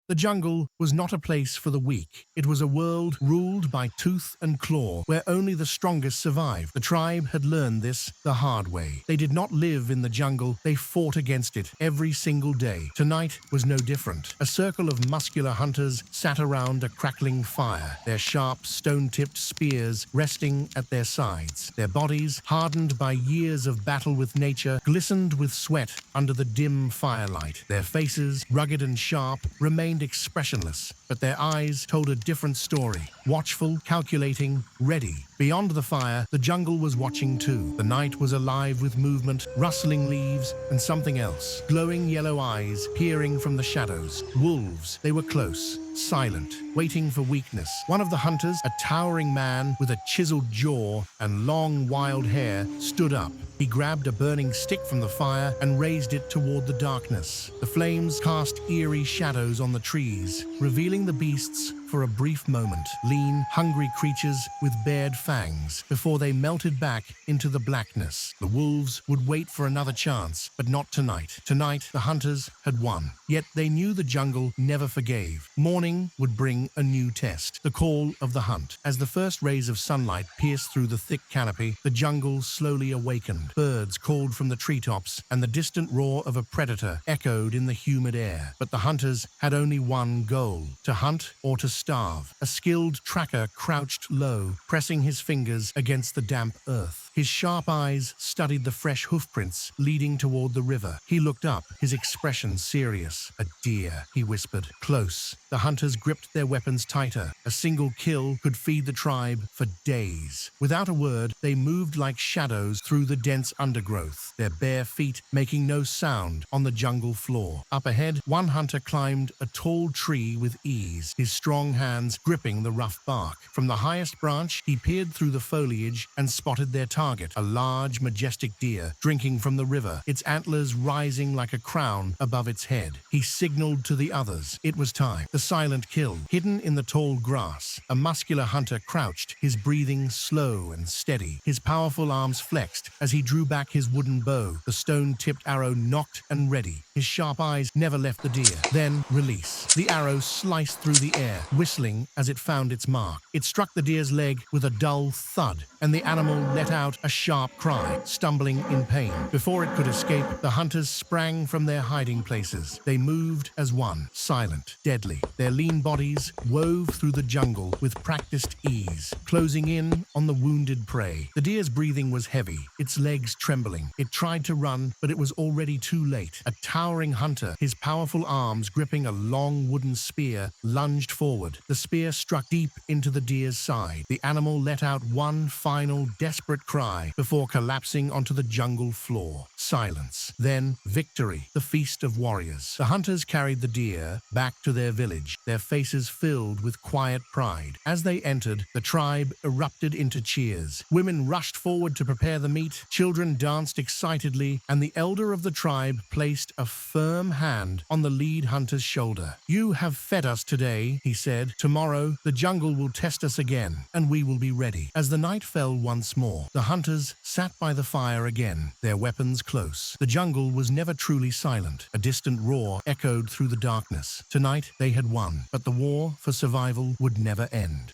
The jungle was not a place for the weak. It was a world ruled by tooth and claw, where only the strongest survived. The tribe had learned this the hard way. They did not live in the jungle, they fought against it every single day. Tonight was no different. A circle of muscular hunters sat around a crackling fire, their sharp, stone-tipped spears resting at their sides. Their bodies, hardened by years of battle with nature, glistened with sweat under the dim firelight. Their faces, rugged and sharp, remained expressionless, but their eyes told a different story. Watchful, calculating, ready. Beyond the fire, the jungle was watching too. The night was alive with movement, rustling leaves, and something else. Glowing yellow eyes peering from the shadows. Wolves. They were close, silent, waiting for weakness. One of the hunters, a towering man with a chiseled jaw and long, wild hair, stood up. He grabbed a burning stick from the fire and raised it toward the darkness. The flames cast eerie shadows on the trees, revealing the beasts for a brief moment. Lean, hungry creatures with bared fangs before they melted back into the blackness. The wolves would wait for another chance, but not tonight. Tonight, the hunters had won. Yet they knew the jungle never forgave. Morning would bring a new test, the call of the hunt. As the first rays of sunlight pierced through the thick canopy, the jungle slowly awakened. Birds called from the treetops, and the distant roar of a predator echoed in the humid air. But the hunters had only one goal: to hunt or to starve. A skilled tracker crouched low, pressing his fingers against the damp earth. His sharp eyes studied the fresh hoofprints leading toward the river. He looked up, his expression serious. "A deer," he whispered. Close. The hunters gripped their weapons tighter. A single kill could feed the tribe for days. Without a word, they moved like shadows through the dense undergrowth, their bare feet making no sound on the jungle floor. Up ahead, one hunter climbed a tall tree with ease, his strong hands gripping the rough bark. From the highest branch, he peered through the foliage and spotted their target, a large, majestic deer drinking from the river, its antlers rising like a crown above its head. He signaled to the others. It was time. The silent kill. Hidden in the tall grass, a muscular hunter crouched, his breathing slow and steady. His powerful arms flexed as he drew back his wooden bow, the stone-tipped arrow nocked and ready. His sharp eyes never left the deer. Then, release. The arrow sliced through the air, whistling as it found its mark. It struck the deer's leg with a dull thud, and the animal let out a sharp cry, stumbling in pain. Before it could escape, the hunters sprang from their hiding places. They moved as one, silent, deadly. Their lean bodies wove through the jungle with practiced ease, closing in on the wounded prey. The deer's breathing was heavy, its legs trembling. It tried to run, but it was already too late. A towering hunter, his powerful arms gripping a long wooden spear, lunged forward. The spear struck deep into the deer's side. The animal let out one final desperate cry before collapsing onto the jungle floor. Silence. Then victory, the feast of warriors. The hunters carried the deer back to their village, their faces filled with quiet pride. As they entered, the tribe erupted into cheers. Women rushed forward to prepare the meat, children danced excitedly, and the elder of the tribe placed a firm hand on the lead hunter's shoulder. "You have fed us today," he said. "Tomorrow, the jungle will test us again, and we will be ready." As the night fell once more, the hunters sat by the fire again, their weapons close. The jungle was never truly silent. A distant roar echoed through the darkness. Tonight, they had won, but the war for survival would never end.